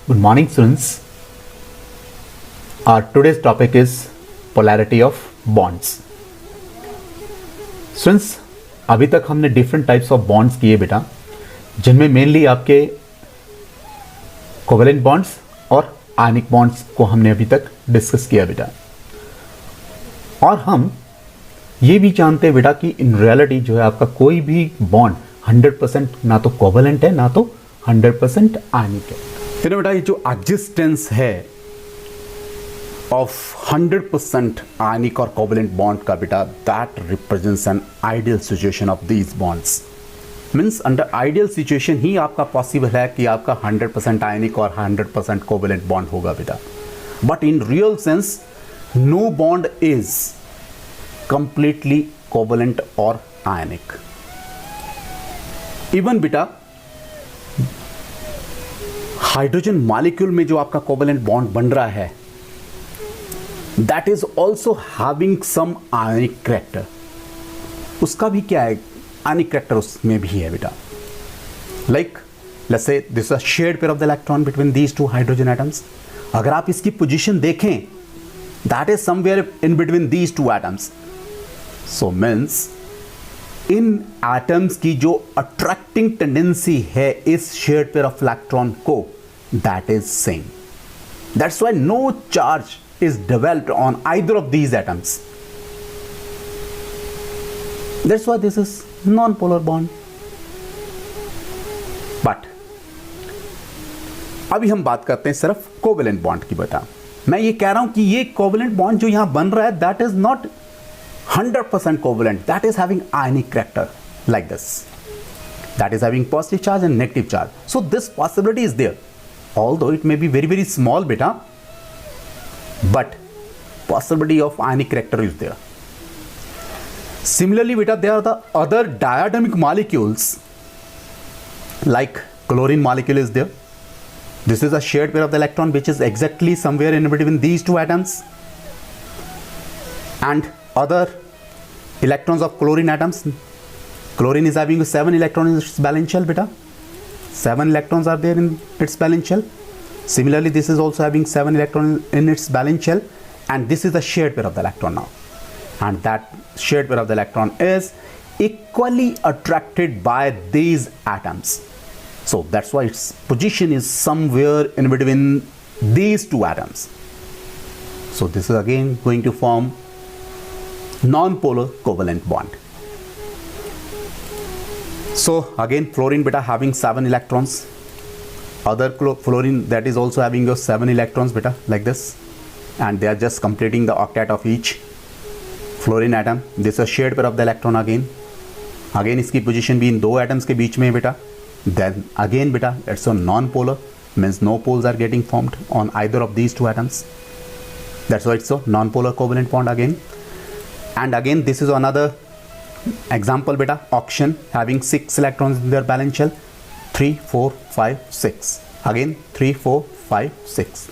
Good morning, students. Our today's topic is polarity of bonds. Students, अभी तक हमने different types of bonds किए बेटा, जिनमें मेनली आपके कोवेलेंट बॉन्ड्स और आयनिक बॉन्ड्स को हमने अभी तक डिस्कस किया बेटा। और हम ये भी जानते हैं बेटा कि इन रियलिटी जो है आपका कोई भी बॉन्ड 100% ना तो कोवेलेंट है ना तो 100% आयनिक है। फिर बेटा ये जो एग्जिस्टेंस है ऑफ 100% आयनिक और कोवेलेंट बॉन्ड का बेटा, that represents an ideal situation of these bonds. Means under ideal situation ही आपका पॉसिबल है कि आपका 100% आयनिक और 100% कोवेलेंट बॉन्ड होगा बेटा। But in real sense no bond is completely covalent और आयनिक। इवन बेटा हाइड्रोजन मॉलिक्यूल में जो आपका कोवेलेंट बॉन्ड बन रहा है, that is also having some ionic character. उसका भी क्या है, आयनिक कैरेक्टर उसमें भी है बेटा। Like let's say this is a shared pair of the electron between these two hydrogen atoms. अगर आप इसकी पोजीशन देखें, that is somewhere in between these two atoms. So means इन एटम्स की जो अट्रैक्टिंग टेंडेंसी है इस शेयर्ड पेयर ऑफ इलेक्ट्रॉन को, that is same. That's why no charge is developed on either of these atoms. That's why this is non-polar bond. But अभी हम बात करते हैं सिर्फ कोवेलेंट बॉन्ड की बेटा। मैं ये कह रहा हूं कि ये कोवेलेंट बॉन्ड जो यहां बन रहा है, that is not 100% covalent, that is having ionic character like this, that is having positive charge and negative charge. So this possibility is there, although it may be very very small बेटा, but possibility of ionic character is there. Similarly beta, there are the other diatomic molecules like chlorine molecule is there. This is a shared pair of the electron which is exactly somewhere in between these two atoms, and other electrons of chlorine atoms. Chlorine is having 7 electrons in its valence shell beta. 7 electrons are there in its valence shell. Similarly, this is also having 7 electrons in its valence shell, and this is the shared pair of the electron now. And that shared pair of the electron is equally attracted by these atoms. So that's why its position is somewhere in between these two atoms. So this is again going to form non-polar covalent bond. So again, fluorine beta having 7 electrons. Other fluorine that is also having your 7 electrons beta like this, and they are just completing the octet of each fluorine atom. This is a shared pair of the electron again. Again इसकी position भी इन दो atoms के बीच में है बेटा। Then again beta, it's a non-polar, means no poles are getting formed on either of these two atoms. That's why it's a non-polar covalent bond again. And again this is another example beta, oxygen having 6 electrons in their valence shell. 3, 4, 5, 6. Again 3, 4, 5, 6.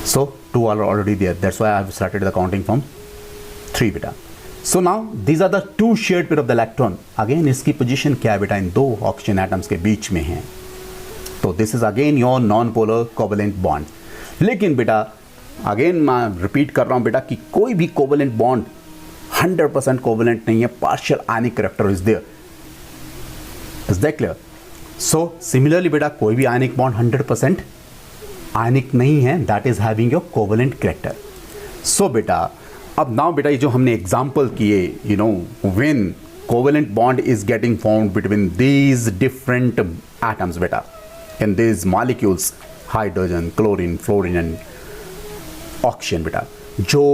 So 2 are already there. That's why I have started the counting from 3 beta. So now these are the two shared pair of the electron. Again इसकी position क्या है बेटा, इन दो oxygen atoms के बीच में है। तो this is again your non-polar covalent bond. लेकिन बेटा अगेन मैं रिपीट कर रहा हूँ बेटा कि कोई भी कोवेलेंट बॉन्ड 100% कोवेलेंट नहीं है, partial ionic character is there. Is that clear? So similarly बेटा कोई भी आयनिक बॉन्ड 100% आयनिक नहीं है, that is having your covalent character. So बेटा अब नाउ बेटा ये जो हमने एग्जाम्पल किए, you know when covalent bond is getting formed between these different atoms बेटा in these molecules, hydrogen, chlorine, fluorine and oxygen बेटा, जो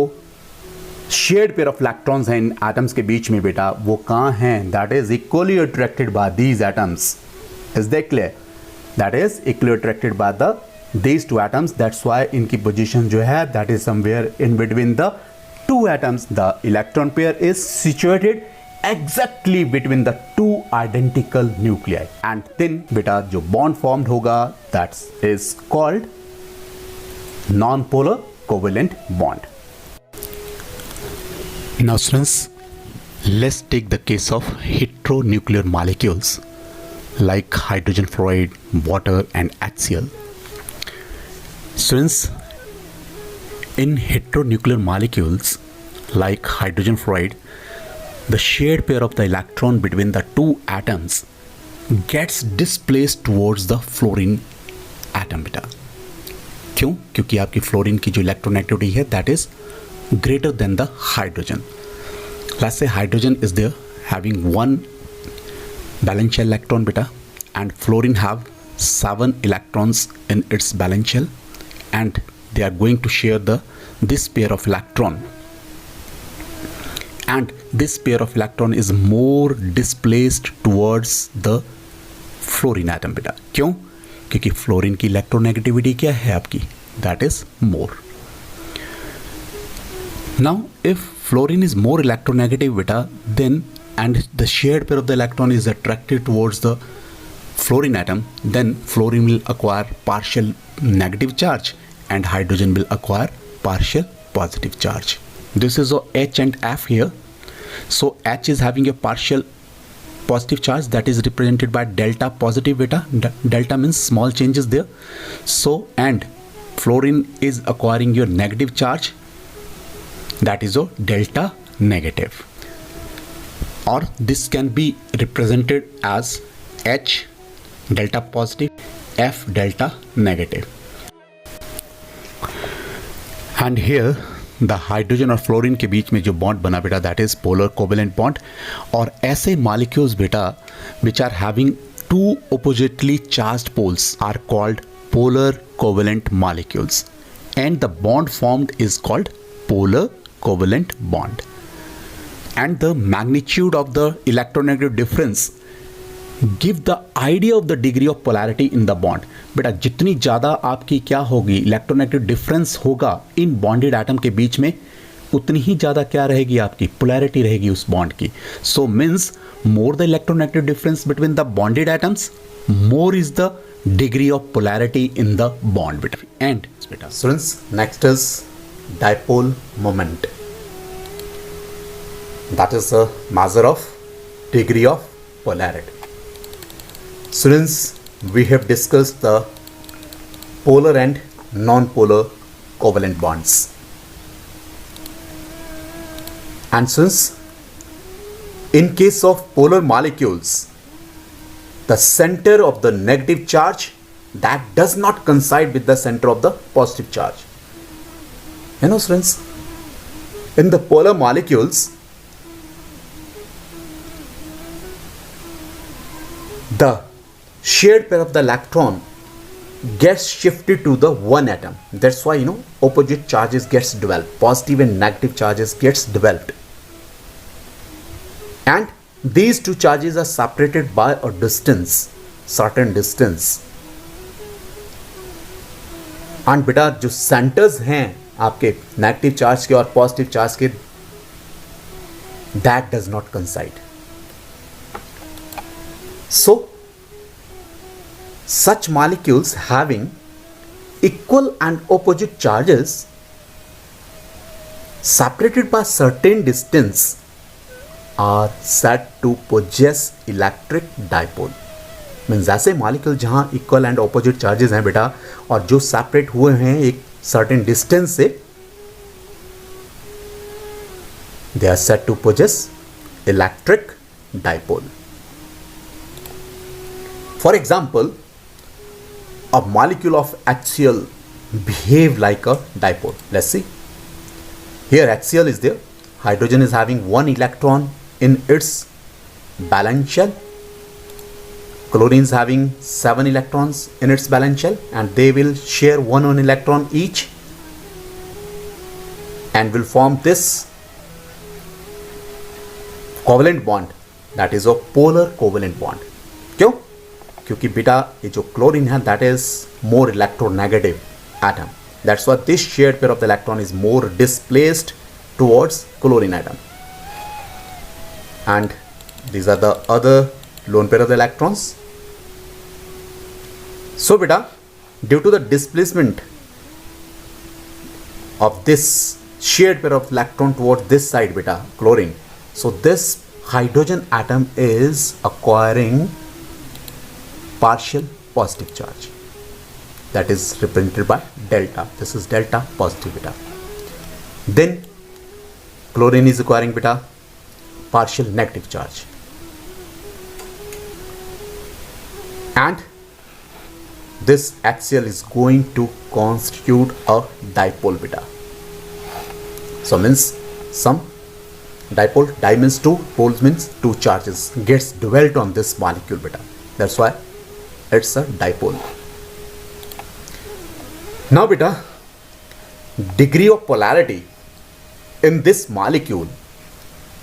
शेयर्ड पेयर ऑफ इलेक्ट्रॉन्स हैं इन एटम्स के बीच में बेटा, वो कहाँ हैं, that is equally attracted by these atoms. Is that clear? That is equally attracted by the these two atoms. That's why इनकी पोजीशन जो है that is somewhere in between the two atoms. The electron pair is situated exactly between the two identical nuclei, and then बेटा जो bond formed होगा that is called non polar covalent bond. Now students, let's take the case of heteronuclear molecules like hydrogen fluoride, water and HCl. Since in heteronuclear molecules like hydrogen fluoride, the shared pair of the electron between the two atoms gets displaced towards the fluorine atom बेटा. क्यों? क्योंकि आपकी fluorine की जो electronegativity है that is greater than the hydrogen. Let's say hydrogen is there having one valence shell electron beta, and fluorine have 7 electrons in its valence shell, and they are going to share this pair of electron, and this pair of electron is more displaced towards the fluorine atom beta. क्यों? क्योंकि fluorine की electronegativity क्या है आपकी, that is more. Now if fluorine is more electronegative beta, then and the shared pair of the electron is attracted towards the fluorine atom, then fluorine will acquire partial negative charge and hydrogen will acquire partial positive charge. This is H and F here. So H is having a partial positive charge that is represented by delta positive beta. Delta means small changes there. So and fluorine is acquiring your negative charge, that is a delta negative, or this can be represented as H delta positive, F delta negative. And here the hydrogen और fluorine के बीच में जो bond बना बेटा, that is polar covalent bond. और ऐसे molecules बेटा which are having two oppositely charged poles are called polar covalent molecules, and the bond formed is called polar covalent bond. And the magnitude of the electronegative difference give the idea of the degree of polarity in the bond. बेटा जितनी ज़्यादा आपकी क्या होगी electronegative difference होगा इन bonded atom के बीच में, उतनी ही ज़्यादा क्या रहेगी आपकी पोलैरिटी रहेगी उस बॉन्ड की. So means more the electronegative difference between the bonded atoms, more is the degree of polarity in the bond between. And students, next is dipole moment. That is a measure of degree of polarity. Students, we have discussed the polar and non-polar covalent bonds. And since in case of polar molecules, the center of the negative charge that does not coincide with the center of the positive charge. You know students, in the polar molecules, the shared pair of the electron gets shifted to the one atom. That's why opposite charges gets developed, positive and negative charges gets developed, and these two charges are separated by a distance, certain distance. And बेटा जो centres हैं आपके negative charge के और positive charge के, that does not coincide. So such molecules having equal and opposite charges separated by certain distance are said to possess electric dipole. Means ऐसे molecule जहां equal and opposite charges हैं बेटा और जो separate हुए हैं एक सर्टेन डिस्टेंस से, they are said to possess electric dipole. For example, a molecule of HCl behave like a dipole. Let's see. Here HCl is there. Hydrogen is having one electron in its valence shell. Chlorine is having 7 electrons in its valence shell, and they will share one electron each and will form this covalent bond, that is a polar covalent bond. क्यों? क्योंकि बेटा ये जो chlorine है that is more electronegative atom. That's why this shared pair of the electron is more displaced towards chlorine atom. And these are the other lone pair of the electrons. So beta, due to the displacement of this shared pair of electron towards this side beta, chlorine, so this hydrogen atom is acquiring partial positive charge, that is represented by delta. This is delta positive beta. Then chlorine is requiring beta partial negative charge, and this HCl is going to constitute a dipole beta. So means some dipole, di means two, poles means two charges, gets dwelt on this molecule beta. That's why it's a dipole. Now beta, degree of polarity in this molecule,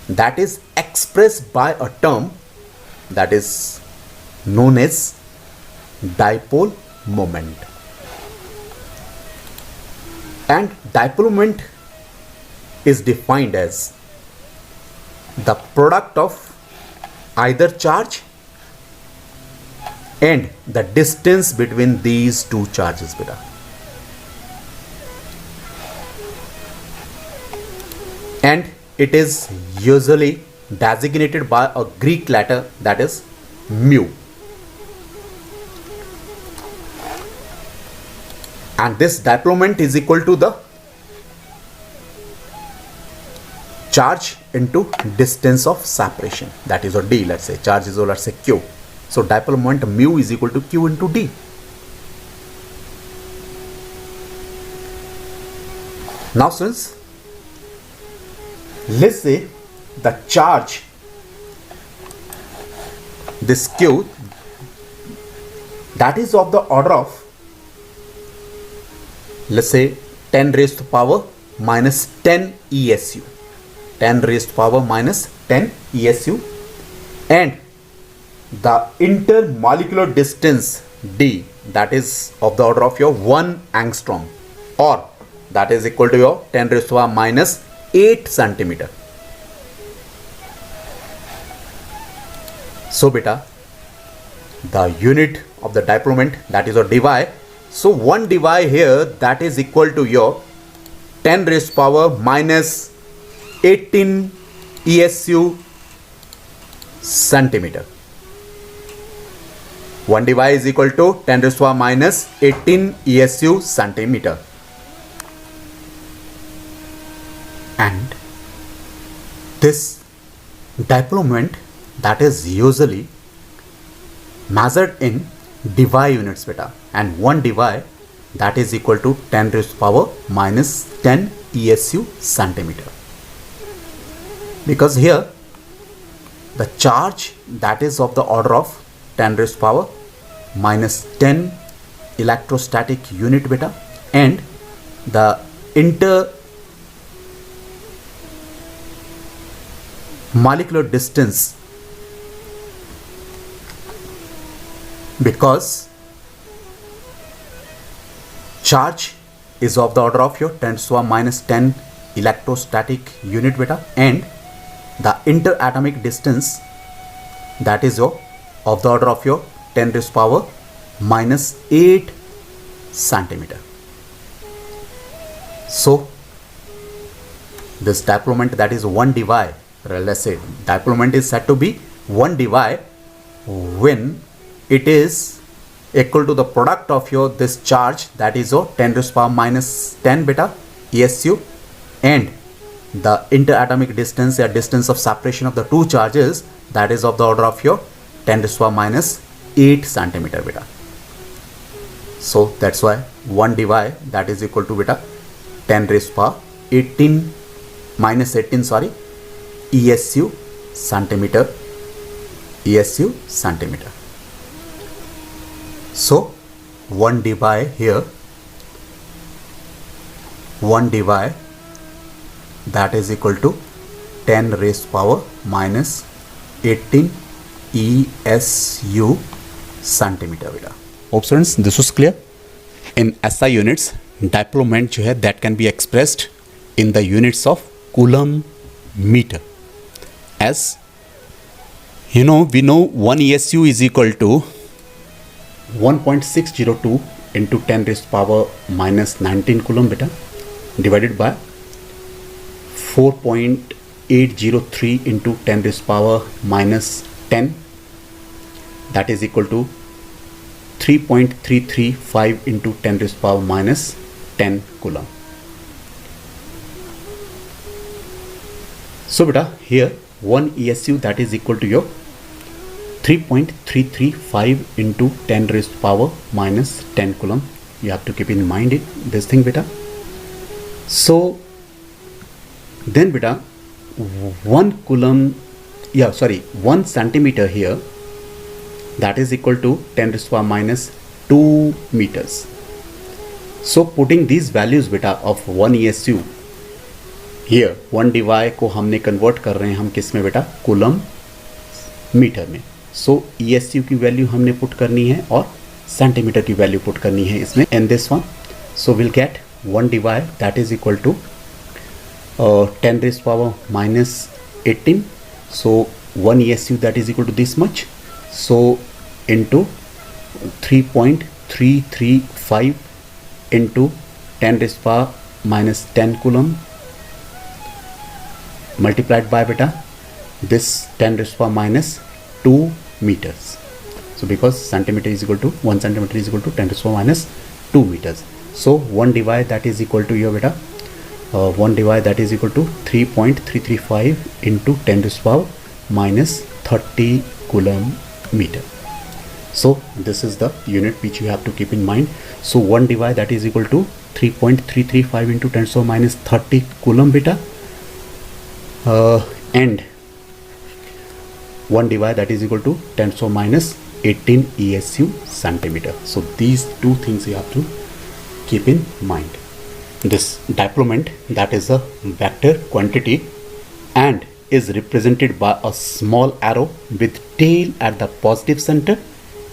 that is expressed by a term that is known as dipole moment. And dipole moment is defined as the product of either charge and the distance between these two charges beta. And it is usually designated by a Greek letter, that is mu. And this dipole moment is equal to the charge into distance of separation, that is a d. Let's say charge is, or let's say q. So dipole moment mu is equal to q into d. Now since let's say the charge, this q, that is of the order of, let's say 10 raised to power minus 10 ESU, 10 raised to power minus 10 ESU, and the intermolecular distance d, that is of the order of your 1 angstrom, or that is equal to your 10 raised to power minus 8 centimeter. So beta, the unit of the dipole moment, that is your dY. So 1 dY here, that is equal to your 10 raised to power minus 18 ESU centimeter. 1 dY is equal to 10 raised to power minus 18 ESU centimeter. And this dipole moment, that is usually measured in dY units beta, and 1 dY, that is equal to 10 raised to power minus 10 ESU centimeter. Because here the charge, that is of the order of 10 raised to power minus 10 electrostatic unit beta, and the intermolecular distance, because charge is of the order of your 10 to the power minus 10 electrostatic unit beta, and the interatomic distance, that is of the order of your 10 raised to power minus 8 centimeter. So this dipole moment, that is 1 dY, let's say dipole moment is said to be 1 dY when it is equal to the product of your this charge, that is your 10 raised to power minus 10 beta ESU, and the interatomic distance, or distance of separation of the two charges, that is of the order of your 10 raised to power minus 8 centimeter beta. So that's why 1 dY, that is equal to beta 10 raised to power 18 minus 18 ESU centimeter, ESU centimeter. So 1 dY here, 1 dY, that is equal to 10 raised to power minus 18 ESU centimeter beta. Hope students this was clear. In SI units, dipole moment जो है that can be expressed in the units of coulomb meter. As you know, we know 1 ESU is equal to 1.602 into 10 raised to power minus 19 coulomb beta divided by 4.803 into 10 raised to power minus 10, that is equal to 3.335 into 10 raised to power minus 10 coulomb. So beta, here 1 ESU that is equal to your 3.335 into 10 raised to power minus 10 coulomb. You have to keep in mind this thing beta. So then beta, 1 centimeter here, that is equal to 10 raised to power minus 2 meters. So putting these values beta of 1 ESU here, 1 dy को हमने convert कर रहे हैं हम किस में बेटा, coulomb metre में. सो ESU की वैल्यू हमने पुट करनी है और सेंटीमीटर की वैल्यू पुट करनी है इसमें in this one. So will get 1 dy that is equal to 10 raised to power minus 18. So 1 ESU that is equal to this much. So into 3.335 into 10 raised to power minus 10 coulomb multiplied by beta this 10 raised to power minus 2 meters. So because centimeter is equal to 1 centimeter is equal to 10 raised to power minus 2 meters. So 1 dy that is equal to your beta 1 dy that is equal to 3.335 into 10 raised to power minus 30 coulomb meter. So this is the unit which you have to keep in mind. So 1 dy that is equal to 3.335 into 10 raised to power minus 30 coulomb beta and 1 dy that is equal to 10 raised to power minus 18 ESU centimeter. So these two things you have to keep in mind. This dipole moment that is a vector quantity and is represented by a small arrow with tail at the positive center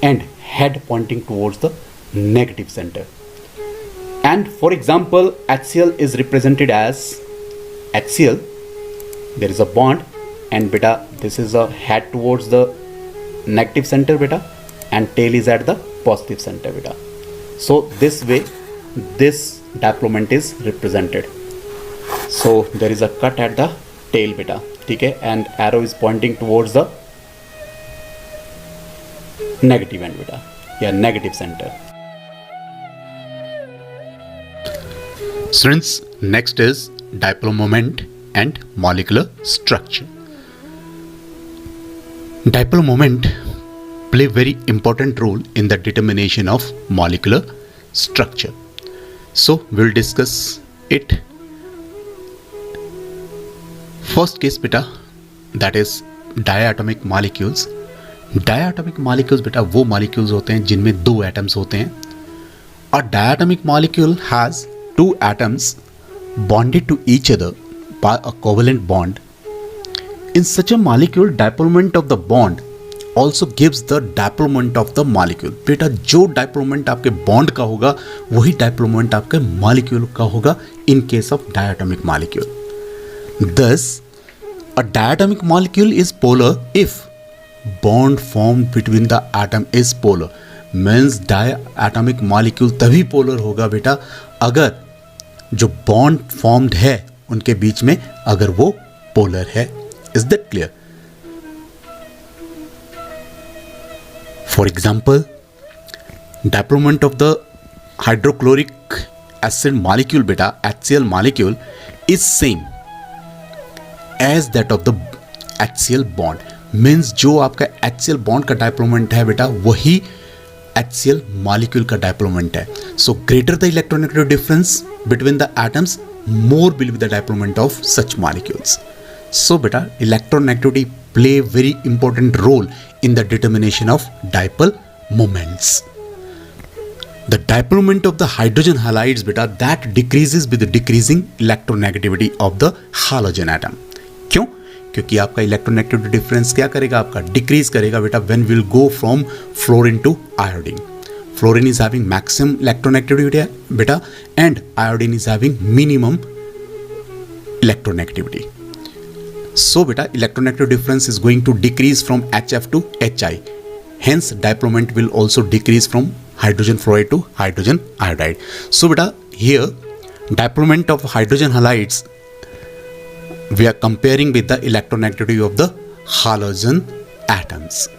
and head pointing towards the negative center. And for example, axial is represented as axial, there is a bond and beta this is a head towards the negative center beta and tail is at the positive center beta. So this way this dipole moment is represented. So there is a cut at the tail beta, okay, and arrow is pointing towards the negative end beta, negative center. Students, next is dipole moment and molecular structure. Dipole moment play very important role in the determination of molecular structure. So we'll discuss it. First case beta, that is diatomic molecules. Diatomic molecules beta वो molecules होते हैं जिनमें 2 atoms होते हैं. A diatomic molecule has 2 atoms bonded to each other by a covalent bond. In such a molecule, dipole moment of the bond also gives the dipole moment of the molecule. बेटा जो dipole moment आपके bond का होगा वही dipole moment आपके molecule का होगा in case of diatomic molecule. Thus, a diatomic molecule is polar if bond formed between the atom is polar. Means diatomic molecule तभी polar होगा बेटा अगर जो bond formed है उनके बीच में अगर वो polar है. Is that clear? For example, dipole moment of the hydrochloric acid molecule beta axial molecule is same as that of the axial bond. Means जो आपका axial bond का dipole moment है बेटा वही axial molecule का dipole moment है. So greater the electronegative difference between the atoms, more will be the dipole moment of such molecules. So beta electronegativity play very important role in the determination of dipole moments. The dipole moment of the hydrogen halides beta that decreases with the decreasing electronegativity of the halogen atom. क्यों? क्योंकि आपका electronegativity difference क्या करेगा आपका decrease करेगा बेटा when we will go from fluorine to iodine. Fluorine is having maximum electronegativity beta and iodine is having minimum electronegativity. So beta electronegative difference is going to decrease from HF to HI. Hence dipole moment will also decrease from hydrogen fluoride to hydrogen iodide. So beta here dipole moment of hydrogen halides we are comparing with the electronegativity of the halogen atoms.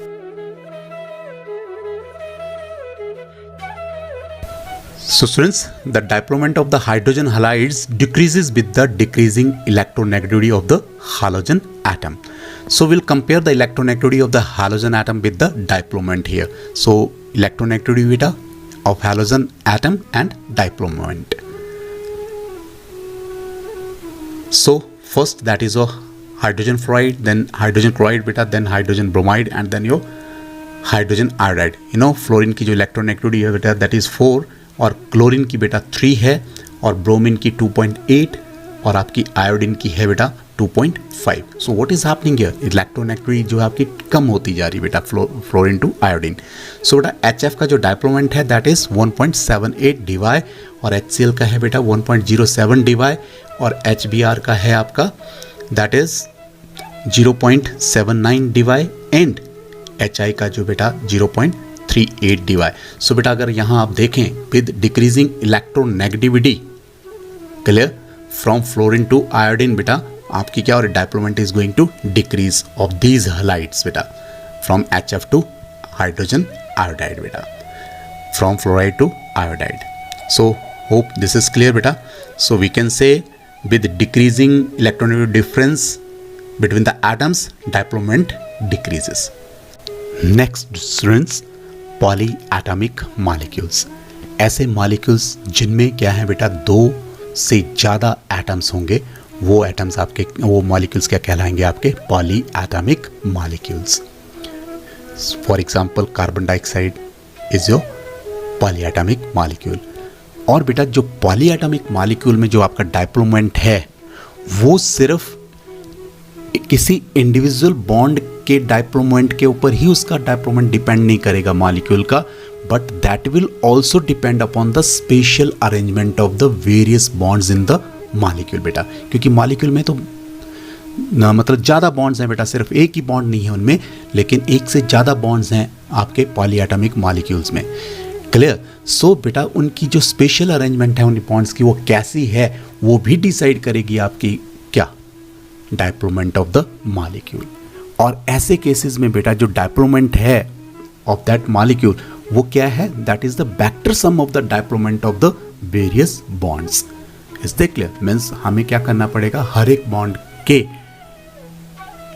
So students, the diplomat of the hydrogen halides decreases with the decreasing electronegativity of the halogen atom. So we'll compare the electronegativity of the halogen atom with the diplomat here. So electronegativity beta of halogen atom and diplomat. So first that is a hydrogen fluoride, then hydrogen chloride beta, then hydrogen bromide, and then your hydrogen iodide. You know fluorine की जो electronegativity है बेटा that is 4 और chlorine की बेटा 3 है और bromine की 2.8 और आपकी आयोडीन की है बेटा 2.5. So what is happening here, electronegativity जो है आपकी कम होती जा रही है बेटा फ्लोरीन टू आयोडीन. सो बेटा HF का जो डायप्लोमेंट है दैट इज 1.78 DY और HCl का है बेटा 1.07 DY और HBr का है आपका that is 0.79 DY and HI का जो बेटा 0.38 DY. सो बेटा अगर यहाँ आप देखें with decreasing electronegativity clear from fluorine to iodine बेटा आपकी क्या और dipole moment is going to decrease of these halides बेटा from HF to hydrogen iodide बेटा from fluoride to iodide. So hope this is clear बेटा. So we can say with decreasing electronegative difference between the atoms dipole moment decreases. Next students, polyatomic molecules. ऐसे molecules जिनमें क्या है बेटा 2 से ज़्यादा atoms होंगे वो एटम्स आपके वो मॉलिक्यूल्स क्या कहलाएंगे आपके poly atomic molecules. For example carbon dioxide is your poly atomic molecule. और बेटा जो पॉली एटॉमिक मॉलिक्यूल में जो आपका डायप्लोमेंट है वो सिर्फ किसी इंडिविजुअल बॉन्ड के डायप्लोमेंट के ऊपर ही उसका डायप्लोमेंट डिपेंड नहीं करेगा मॉलिक्यूल का, but that will also depend upon the special arrangement of the various bonds in the molecule बेटा. क्योंकि मॉलिक्यूल में तो ना मतलब ज़्यादा बॉन्ड्स हैं बेटा, सिर्फ एक ही बॉन्ड नहीं है उनमें, लेकिन एक से ज़्यादा बॉन्ड्स हैं आपके पॉली एटॉमिक मॉलिक्यूल्स में. क्लियर. सो बेटा उनकी जो स्पेशल अरेंजमेंट है उन बॉन्ड्स की वो कैसी है वो भी डिसाइड करेगी आपकी क्या डायप्लोमेंट ऑफ द मॉलिक्यूल. और ऐसे केसेस में बेटा जो डायप्लोमेंट है ऑफ दैट मॉलिक्यूल वो क्या है that is the vector sum of the dipole moment of the various bonds. Is that clear. Means हमें क्या करना पड़ेगा, हर एक बॉन्ड के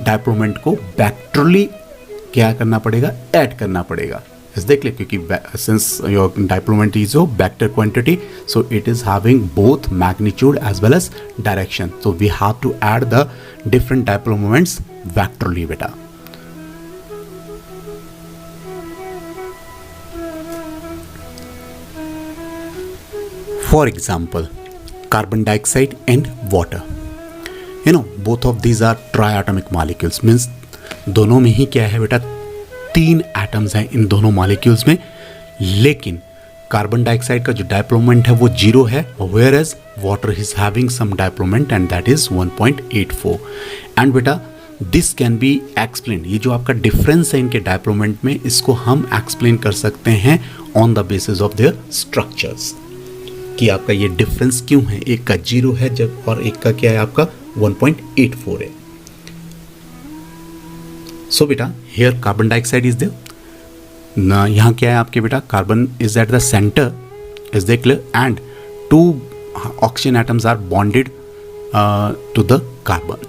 डायप्लोमेंट को वेक्टरली क्या करना पड़ेगा, ऐड करना पड़ेगा. Is that clear. क्योंकि since your dipole moment is your vector quantity so it is having both magnitude as well as direction. So we have to add the different dipole moments vectorly बेटा. For example carbon dioxide and water. You know both of these are triatomic molecules. means दोनों में ही क्या है बेटा 3 atoms हैं इन दोनों molecules में, लेकिन कार्बन डाइऑक्साइड का जो डायप्लोमेंट है वो 0 है whereas water is having some dipole moment and that is 1.84. And बेटा दिस कैन बी एक्सप्लेन, ये जो आपका डिफरेंस है इनके डायप्लोमेंट में इसको हम एक्सप्लेन कर सकते हैं on the basis of their structures कि आपका ये डिफरेंस क्यों है, एक का 0 है जब और एक का क्या है आपका 1.84 है. सो बेटा here carbon dioxide is there ना, यहाँ क्या है आपके बेटा carbon is at the centre is the clear and 2 oxygen atoms are bonded to the carbon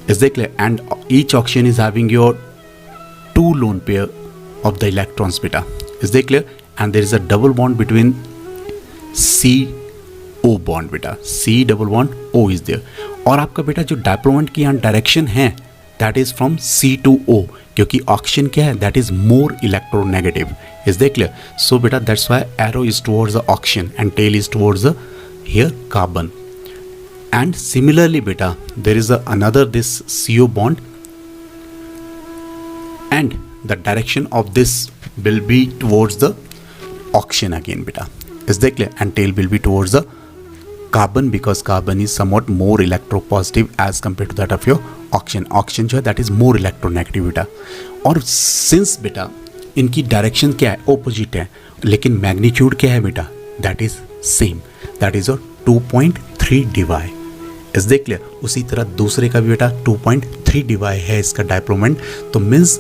is the clear and each oxygen is having your 2 lone pair of the electrons बेटा is the clear and there is a double bond between CO bond बेटा, C double bond O is there. और आपका बेटा जो dipole moment की यहाँ direction है that is from C to O, क्योंकि ऑक्सीजन क्या है that is more electronegative is that clear. So बेटा that's why arrow is towards the oxygen and tail is towards the here carbon. And similarly बेटा there is another this CO bond and the direction of this will be towards the oxygen again बेटा. Is that clear? And tail will be towards the carbon because carbon is somewhat more electropositive as compared to that of your oxygen. Oxygen जो है that is more electronegative बेटा. और since बेटा इनकी direction क्या है opposite है लेकिन मैग्नीट्यूड क्या है बेटा that is same, that is 2.3 DY. Is that clear? उसी तरह दूसरे का भी बेटा 2.3 DY है इसका डायप्लोमेंट. तो मीन्स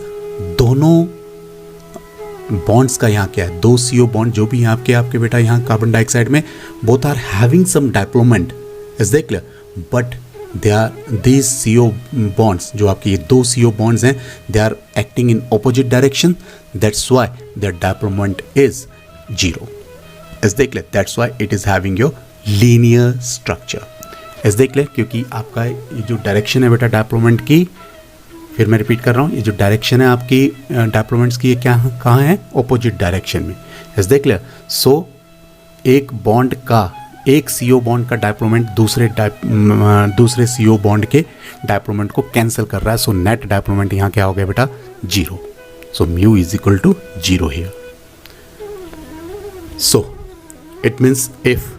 दोनों बॉन्ड्स का यहाँ क्या है, दो CO बॉन्ड जो भी यहाँ आपके बेटा यहाँ कार्बन डाइऑक्साइड में, both are having some dipole moment, is that clear, but they are these CO bonds, जो आपके ये दो CO बॉन्ड्स हैं, they are acting in opposite direction, that's why their dipole moment is 0, is that clear, that's why it is having your linear structure, is that clear, क्योंकि आपका ये जो direction है बेटा डायप्लोमेंट की, फिर मैं रिपीट कर रहा हूँ, ये जो डायरेक्शन है आपकी डायप्लोमेंट्स की, ये क्या कहाँ है, ऑपोजिट डायरेक्शन में, इज दैट क्लियर। सो एक बॉन्ड का, एक CO बॉन्ड का डायप्लोमेंट दूसरे CO बॉन्ड के डायप्लोमेंट को कैंसिल कर रहा है, सो नेट डायप्लोमेंट यहाँ क्या हो गया बेटा, 0, so mu is equal to 0 here. So it means if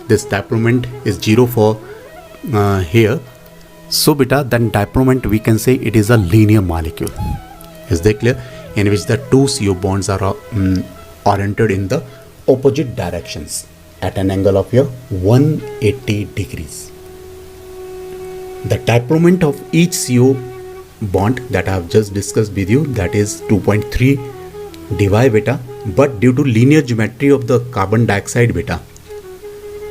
this diploment is 0 for here, so beta then diploment we can say it is a linear molecule, is that clear, in which the two CO bonds are oriented in the opposite directions at an angle of your 180 degrees. The diploment of each CO bond that I have just discussed with you, that is 2.3 dy beta, but due to linear geometry of the carbon dioxide beta,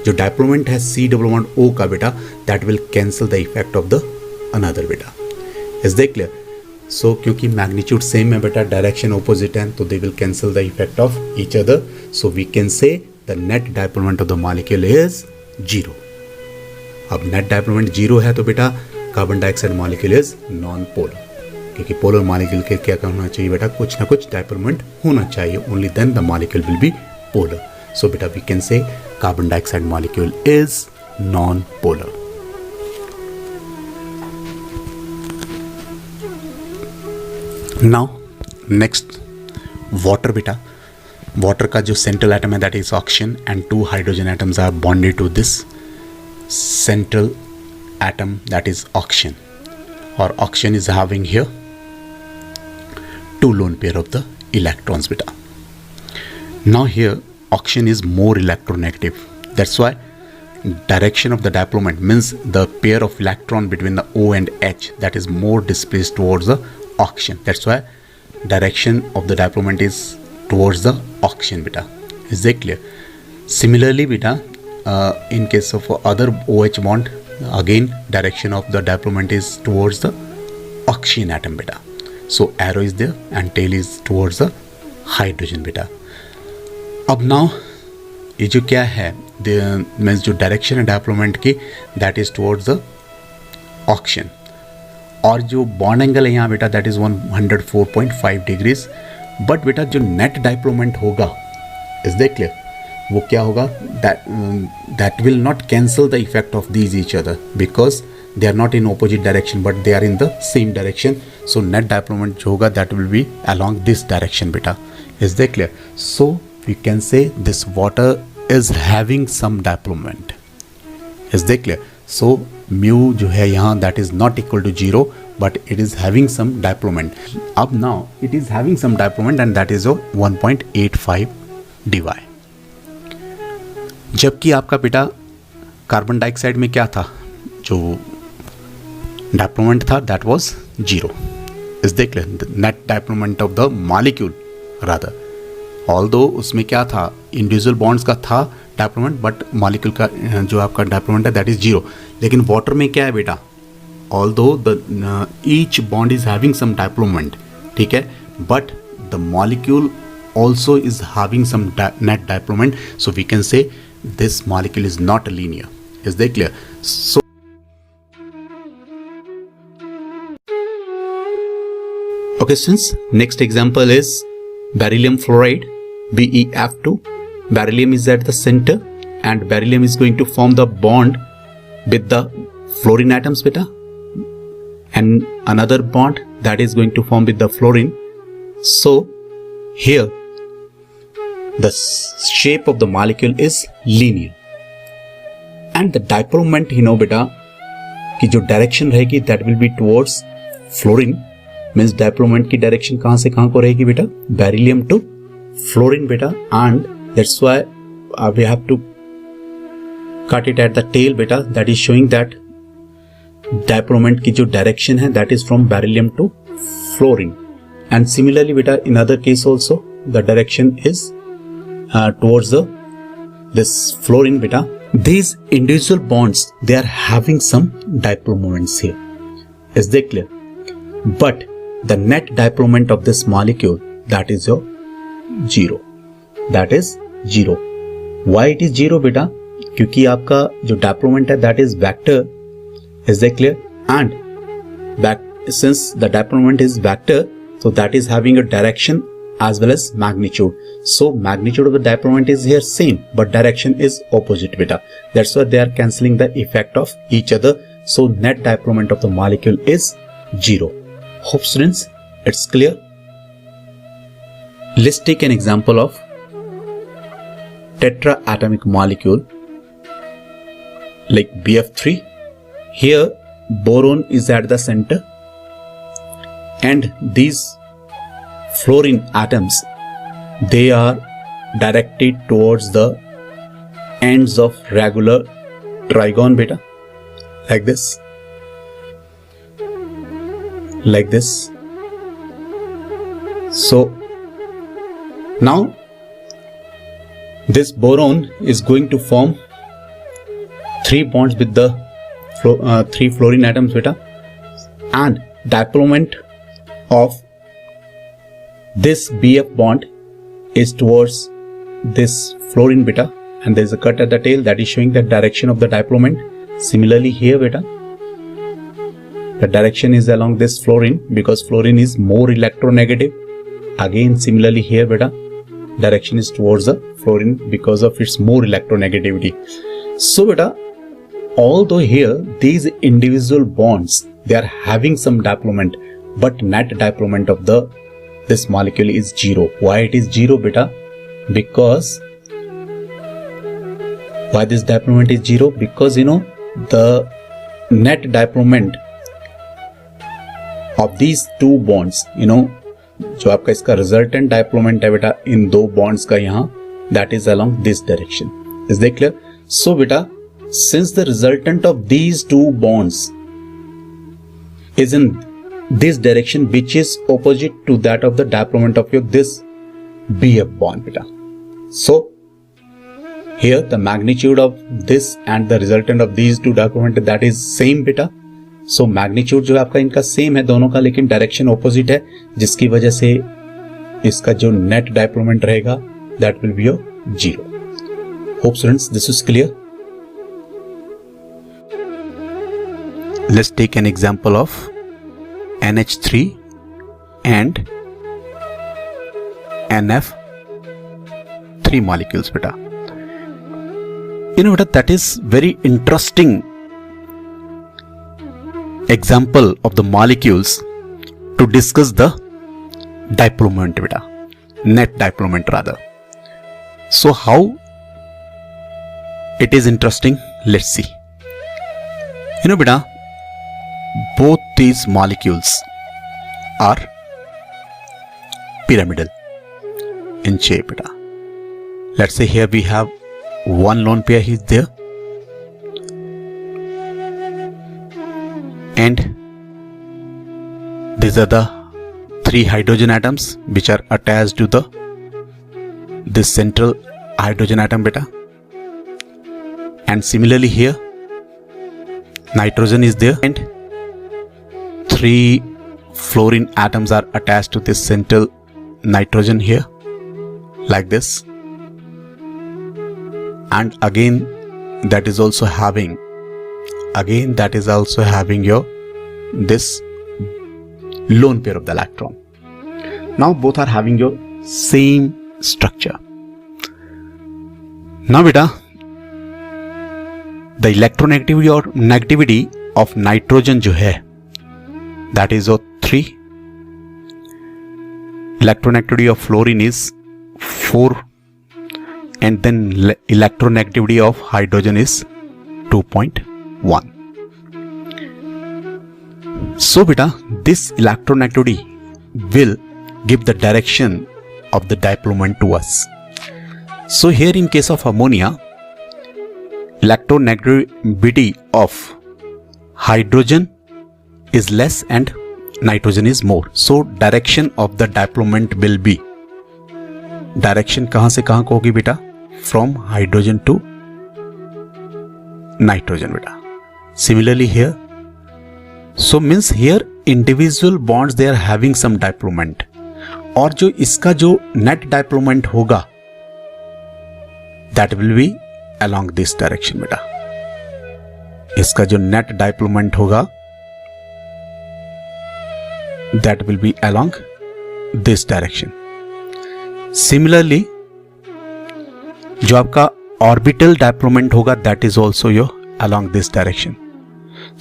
जो डायप्लोमेंट है C double bond O का बेटा, that will cancel the effect of the another बेटा, is that clear. So क्योंकि magnitude same है बेटा, direction opposite है, तो they will cancel the effect of each other, so we can say the net dipole moment of the molecule is 0। अब net dipole moment 0 है तो बेटा carbon dioxide molecule is non polar, क्योंकि polar molecule के क्या होना चाहिए बेटा, कुछ ना कुछ डायप्लोमेंट होना चाहिए, only then the molecule will be polar. So beta we can say carbon dioxide molecule is non-polar. Now next water beta, water का जो central atom है that is oxygen and two hydrogen atoms are bonded to this central atom that is oxygen, or oxygen is having here two lone pair of the electrons beta. Now here oxygen is more electronegative, that's why direction of the diploment means the pair of electron between the O and H that is more displaced towards the oxygen, that's why direction of the diploment is towards the oxygen beta, is that clear? Similarly beta, in case of other OH bond, again direction of the diploment is towards the oxygen atom beta, so arrow is there and tail is towards the hydrogen beta. अब now ये जो क्या है, means जो direction है डायप्लोमेंट की, that is towards the oxygen, और जो बॉन्ड एंगल है यहाँ बेटा दैट इज 104.5 डिग्रीज, बट बेटा जो नेट डायप्लोमेंट होगा, इज दैट क्लियर, वो क्या होगा, that will not cancel the effect of these each other, because they are not in opposite direction but they are in the same direction, so net dipole moment जो होगा that will be along this direction बेटा, is that clear. So we can say this water is having some diploment, is that clear? So mu जो है यहाँ that is not equal to 0 but it is having some diploment. अब now it is having some diploment and that is 1.85 dy, जबकि आपका बेटा carbon dioxide में क्या था, जो डायप्लोमेंट था that was 0, is that clear? The net diploment of the molecule rather, although उसमें क्या था, इंडिविजुअल बॉन्ड्स का था डायप्लोमेंट, बट मॉलिक्यूल का जो आपका डायप्लोमेंट है दैट इज 0, लेकिन वाटर में क्या है बेटा, although the each bond is having some dipole moment, ठीक है, but the molecule also is having some net dipole moment, so we can say this molecule is not linear, is that clear? So okay, since next example is beryllium fluoride, BeF2. Beryllium is at the center and beryllium is going to form the bond with the fluorine atoms beta, and another bond that is going to form with the fluorine. So here the shape of the molecule is linear and the diploment you know beta की जो direction रहेगी that will be towards fluorine, means dipole moment की direction कहां से कहां को रहेगी बेटा, बेरिलियम टू फ्लोरीन बेटा, and that's why we have to cut it at the tail बेटा, that is showing that dipole moment की जो डायरेक्शन है that is from beryllium to fluorine, and similarly बेटा in other case also the direction is towards this fluorine beta. These individual bonds, they are having some dipole moments here. Is that clear? But the net dipole moment of this molecule, that is your 0. That is 0. Why it is 0 beta? क्योंकि आपका जो dipole moment है that is vector. Is that clear? And since the dipole moment is vector, so that is having a direction as well as magnitude. So magnitude of the dipole moment is here same, but direction is opposite beta. That's why they are cancelling the effect of each other. So net dipole moment of the molecule is 0. Hope students it's clear. Let's take an example of tetraatomic molecule like BF3. Here boron is at the center and these fluorine atoms, they are directed towards the ends of regular trigon beta, like this, like this. So now this boron is going to form 3 bonds with the 3 fluorine atoms beta, and dipole moment of this BF bond is towards this fluorine beta, and there is a cut at the tail that is showing the direction of the dipole moment. Similarly here beta, the direction is along this fluorine because fluorine is more electronegative. Again similarly here beta, direction is towards the fluorine because of its more electronegativity. So beta, although here these individual bonds, they are having some dipole moment, but net dipole moment of this molecule is 0. Why it is 0 beta? Because why this dipole moment is 0? Because the net dipole moment of these 2 bonds, जो आपका इसका resultant dipole moment है बेटा इन 2 bonds का यहाँ, that is along this direction. Is that clear? So beta, since the resultant of these 2 bonds is in this direction which is opposite to that of the dipole moment of your this BF bond beta. So here the magnitude of this and the resultant of these 2 dipole moment, that is same beta. So magnitude जो आपका इनका same है दोनों का, लेकिन direction opposite है, जिसकी वजह से इसका जो net dipole moment रहेगा that will be your 0. Hope students this is clear. Let's take an example of NH3 and NF3 molecules beta. Beta, that is very interesting example of the molecules to discuss the dipole moment beta, net dipole moment rather. So how it is interesting, let's see. Beta, both these molecules are pyramidal in shape beta. Let's say here we have one lone pair is there and these are the 3 hydrogen atoms which are attached to this central hydrogen atom beta, and similarly here nitrogen is there and 3 fluorine atoms are attached to this central nitrogen here, like this, and again that is also having your this lone pair of the electron. Now both are having your same structure. Now beta, the electronegativity or negativity of nitrogen जो है that is 3, electronegativity of fluorine is 4, and then electronegativity of hydrogen is 2.1. So beta, this electronegativity will give the direction of the dipole moment to us. So here in case of ammonia, electronegativity of hydrogen is less and nitrogen is more. So direction of the dipole moment will be direction कहाँ से कहाँ को होगी बेटा, from hydrogen to nitrogen बेटा. Similarly here, so means here individual bonds they are having some dipole moment, और जो इसका जो नेट डाइप्लोमेंट होगा that will be along this direction बेटा. इसका जो नेट डाइप्लोमेंट होगा that will be along this direction. Similarly जो आपका ऑर्बिटल डाइप्लोमेंट होगा that is also your along this direction.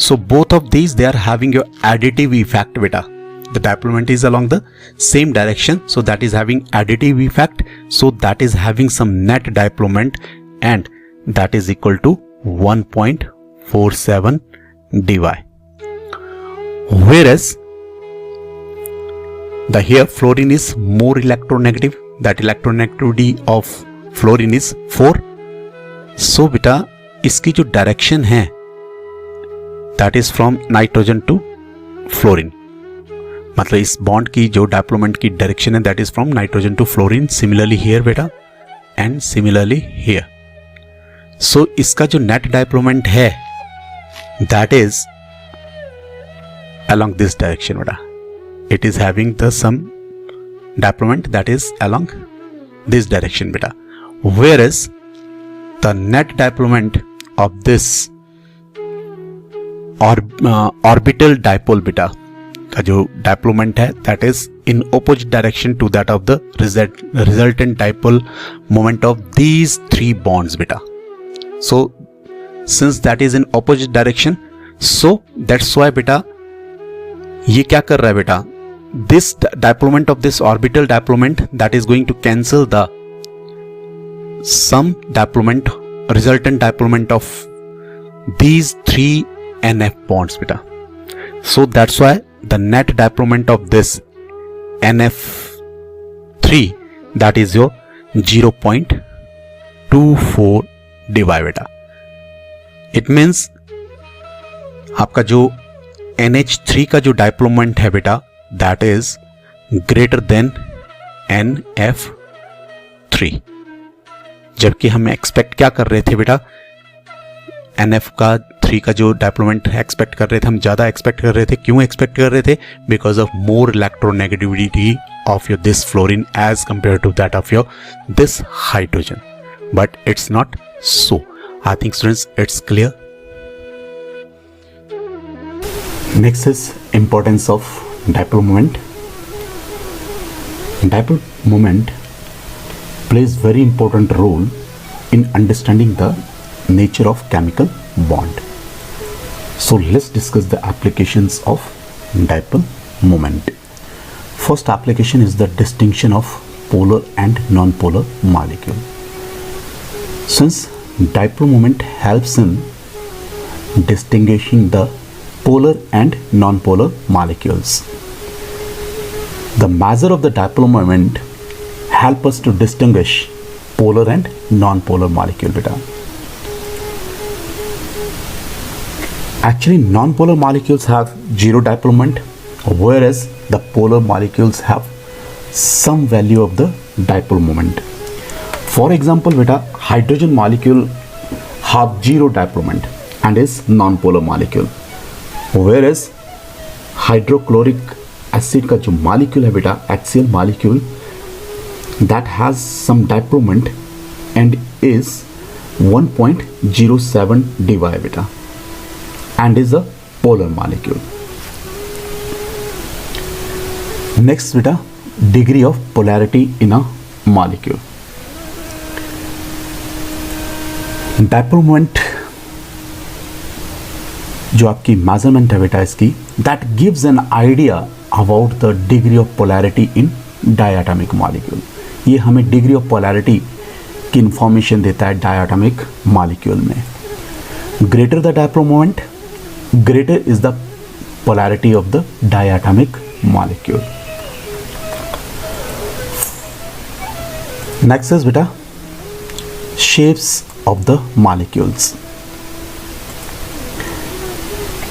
So both of these they are having your additive effect beta. The diploment is along the same direction, so that is having additive effect, so that is having some net diploment, and that is equal to 1.47 dy. Whereas the here fluorine is more electronegative, that electronegativity of fluorine is 4. So beta इसकी जो direction है that is from nitrogen to fluorine, मतलब इस bond की जो dipole moment की direction है that is from nitrogen to fluorine. Similarly here बेटा एंड सिमिलरली हियर. सो इसका जो नेट डाइप्लोमेंट है that is along this direction beta. It is having the some diploment that is along this direction beta. Whereas the net diploment of this orbital dipole beta का जो diploment है that is in opposite direction to that of the resultant dipole moment of these three bonds beta. So since that is in opposite direction, so that's why beta ये क्या कर रहा है बेटा, this diploment of this orbital diploment that is going to cancel the some diploment, resultant diploment of these three NF bonds beta. So that's why the net diploment of this NF3 that is your 0.24 dy beta. It means आपका जो NH3 का जो dipole moment है बेटा that is greater than NF3, जबकि हम expect क्या कर रहे थे बेटा, NF का 3 का जो डाइप्लोमेंट एक्सपेक्ट कर रहे थे, हम ज़्यादा एक्सपेक्ट कर रहे थे. क्यों एक्सपेक्ट कर रहे थे? Because of more electronegativity of your this fluorine as compare to that of your this hydrogen. But it's not so. I think students it's clear. Next is importance of dipole moment. Dipole moment plays very important role in understanding the nature of chemical bond. So let's discuss the applications of dipole moment. First application is the distinction of polar and non-polar molecule. Since dipole moment helps in distinguishing the polar and non-polar molecules. The measure of the dipole moment help us to distinguish polar and non-polar molecule beta. Actually, non-polar molecules have zero dipole moment, whereas the polar molecules have some value of the dipole moment. For example, beta, hydrogen molecule have zero dipole moment and is non-polar molecule. Whereas hydrochloric acid का जो molecule है बेटा, axial molecule, that has some dipole moment and is 1.07 dy बेटा and is a polar molecule. Next बेटा, degree of polarity in a molecule. Dipole moment जो आपकी measurement है बेटा इसकी, that gives an idea about the degree of polarity in diatomic molecule. ये हमें degree of polarity की इंफॉर्मेशन देता है डायटोमिक मॉलिक्यूल में. Greater the dipole moment, greater is the polarity of the diatomic molecule. Next is बेटा shapes of the molecules.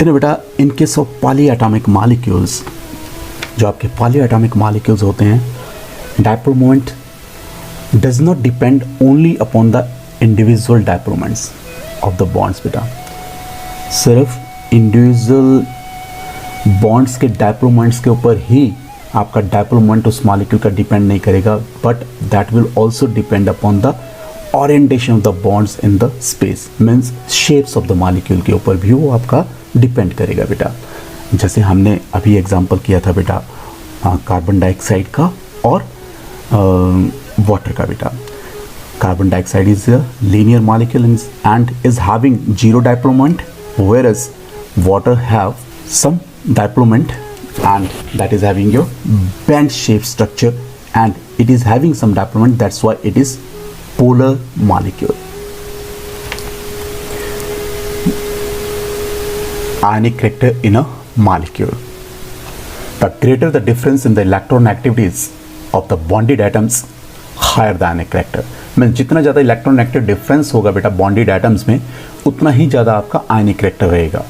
बेटा in case of polyatomic molecules, जो आपके पॉलीएटॉमिक मॉलिक्यूल्स होते हैं, dipole moment does not depend only upon the individual diplooments of the bonds बेटा, सिर्फ individual bonds के डायप्लोमेंट्स के ऊपर ही आपका डायप्लोमेंट उस मॉलिक्यूल का डिपेंड नहीं करेगा, but that will also depend upon the orientation of the bonds in the space, means shapes of the molecule के ऊपर भी वो आपका डिपेंड करेगा बेटा। जैसे हमने अभी एग्जांपल किया था बेटा कार्बन डाइऑक्साइड का और वाटर का बेटा। Carbon dioxide is a linear molecule and is having zero dipole moment, whereas water have some diploment and that is having your band shape structure and it is having some diploment, that's why it is polar molecule. Ionic character in a molecule. The greater the difference in the electron activities of the bonded atoms, higher the ionic character. Mean जितना ज़्यादा electronegative difference होगा बेटा bonded atoms में, उतना ही ज़्यादा आपका आयनिक character रहेगा।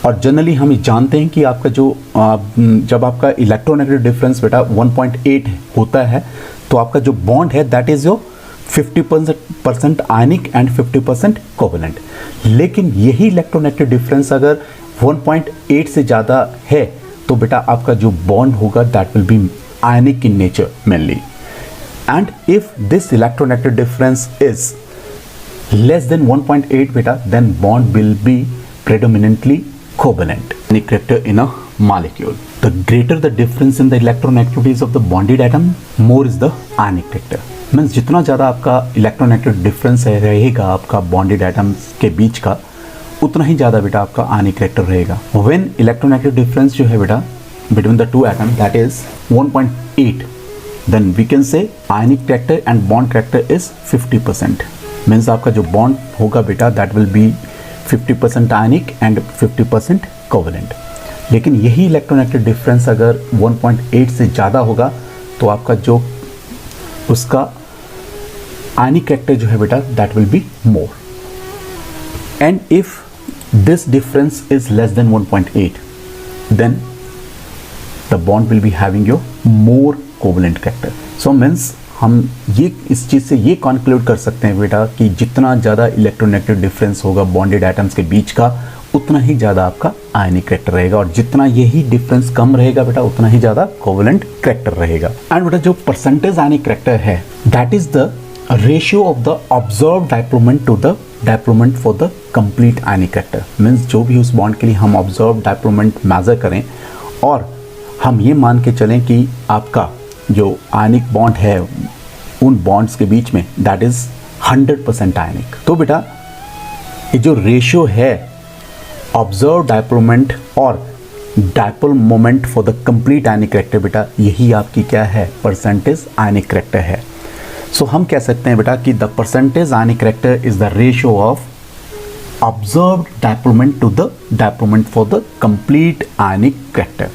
और जनरली हम जानते हैं कि आपका जो जब आपका इलेक्ट्रोनेगेटिव डिफरेंस बेटा 1.8 होता है तो आपका जो बॉन्ड है that is your 50% ionic and 50% covalent. लेकिन यही इलेक्ट्रोनेगेटिव डिफरेंस अगर 1.8 से ज़्यादा है तो बेटा आपका जो बॉन्ड होगा that will B ionic in nature mainly. And if this electronegative difference is less than 1.8 beta, then bond will be predominantly covalent. Ionic character in a molecule. The greater the difference in the electronegativities of the bonded atom, more is the ionic character. Means जितना ज़्यादा आपका electronegative difference रहेगा आपका bonded atoms के बीच का, उतना ही ज़्यादा बेटा आपका ionic character रहेगा। When electronegative difference जो है बेटा between the two atoms that is 1.8, then we can say ionic character and bond character is 50%. Means आपका जो bond होगा बेटा that will be 50% ionic and 50% covalent. लेकिन यही electronegative difference अगर 1.8 से ज़्यादा होगा तो आपका जो उसका ionic character जो है बेटा that will be more. And if this difference is less than 1.8, then the bond will be having your more covalent character. So means हम ये इस चीज़ से ये कॉन्क्लूड कर सकते हैं बेटा कि जितना ज़्यादा इलेक्ट्रोनेगेटिव डिफरेंस होगा बॉन्डेड एटम्स के बीच का, उतना ही ज़्यादा आपका आयनिक कैरेक्टर रहेगा, और जितना यही डिफरेंस कम रहेगा बेटा उतना ही ज़्यादा कोवेलेंट कैरेक्टर रहेगा। एंड बेटा जो परसेंटेज आयनिक कैरेक्टर है that is the ratio of the observe dipole moment to the dipole moment for the complete ionic character. Means जो भी उस बॉन्ड के लिए हम ऑब्जर्व डायप्लोमेंट मेजर करें और हम ये मान के चलें कि आपका जो आयनिक बॉन्ड है उन बॉन्ड्स के बीच में दैट इज 100% आयनिक, तो बेटा ये जो रेशियो है ऑब्जर्व डायप्लोमेंट और dipole moment for the complete ionic character बेटा यही आपकी क्या है परसेंटेज आयनिक करेक्टर है। सो हम कह सकते हैं बेटा कि the percentage ionic character is the ratio of observed dipole moment to the dipole moment for the complete ionic character.